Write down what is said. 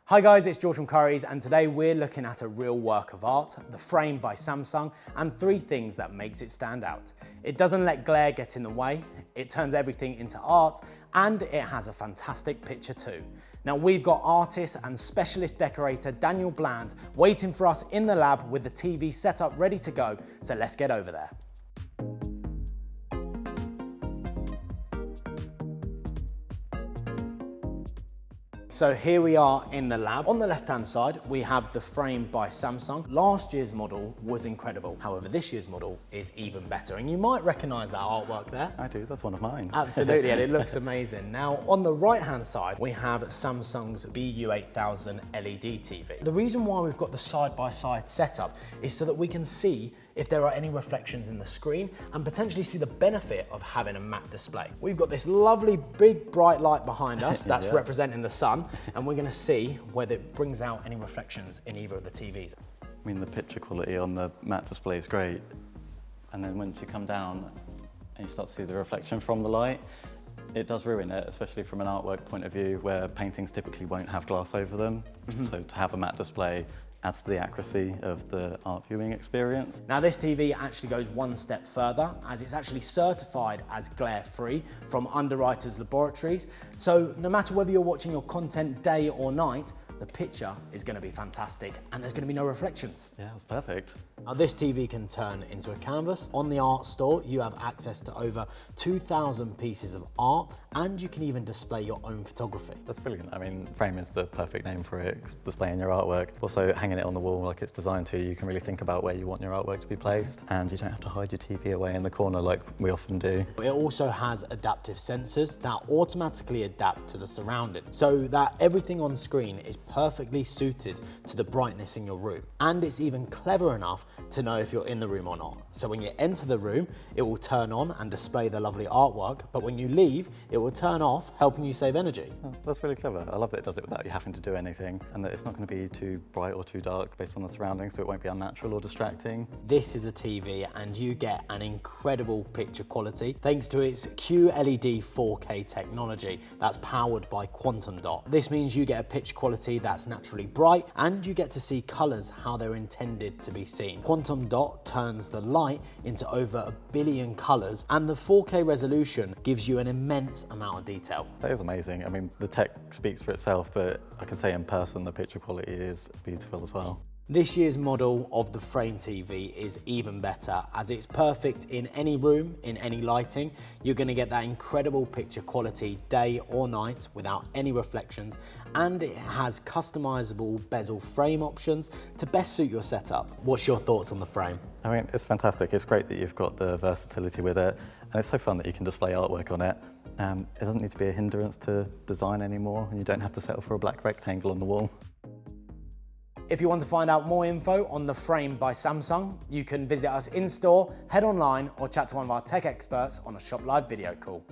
Hi guys, it's George from Currys, and today we're looking at a real work of art, the frame by Samsung, and 3 things that makes it stand out. It doesn't let glare get in the way, it turns everything into art, and it has a fantastic picture too. Now we've got artist and specialist decorator Daniel Bland waiting for us in the lab with the TV set up ready to go, so let's get over there. So here we are in the lab. On the left-hand side, we have the frame by Samsung. Last year's model was incredible. However, this year's model is even better. And you might recognize that artwork there. I do, that's one of mine. Absolutely, and it looks amazing. Now, on the right-hand side, we have Samsung's BU8000 LED TV. The reason why we've got the side-by-side setup is so that we can see if there are any reflections in the screen and potentially see the benefit of having a matte display. We've got this lovely big bright light behind us that's yes. representing the sun, and we're going to see whether it brings out any reflections in either of the TVs. I mean, the picture quality on the matte display is great. And then once you come down and you start to see the reflection from the light, it does ruin it, especially from an artwork point of view where paintings typically won't have glass over them. So to have a matte display adds to the accuracy of the art viewing experience. Now this TV actually goes one step further, as it's actually certified as glare-free from Underwriters Laboratories. So no matter whether you're watching your content day or night, the picture is going to be fantastic and there's going to be no reflections. Yeah, that's perfect. Now this TV can turn into a canvas. On the art store, you have access to over 2,000 pieces of art, and you can even display your own photography. That's brilliant. I mean, frame is the perfect name for it. It's displaying your artwork. Also, hanging it on the wall like it's designed to, you can really think about where you want your artwork to be placed, and you don't have to hide your TV away in the corner like we often do. It also has adaptive sensors that automatically adapt to the surrounding, so that everything on screen is perfectly suited to the brightness in your room. And it's even clever enough to know if you're in the room or not. So when you enter the room, it will turn on and display the lovely artwork, but when you leave, it will turn off, helping you save energy. Oh, that's really clever. I love that it does it without you having to do anything, and that it's not going to be too bright or too dark based on the surroundings, so it won't be unnatural or distracting. This is a TV and you get an incredible picture quality thanks to its QLED 4K technology that's powered by quantum dot. This means you get a picture quality that's naturally bright, and you get to see colours how they're intended to be seen. Quantum dot turns the light into over 1 billion colours, and the 4K resolution gives you an immense amount of detail. That is amazing. I mean, the tech speaks for itself, but I can say in person the picture quality is beautiful as well. This year's model of the frame TV is even better, as it's perfect in any room, in any lighting. You're going to get that incredible picture quality day or night without any reflections, and it has customizable bezel frame options to best suit your setup. What's your thoughts on the frame? I mean, it's fantastic. It's great that you've got the versatility with it, and it's so fun that you can display artwork on it. It doesn't need to be a hindrance to design anymore, and you don't have to settle for a black rectangle on the wall. If you want to find out more info on the frame by Samsung, you can visit us in store, head online, or chat to one of our tech experts on a Shop Live video call.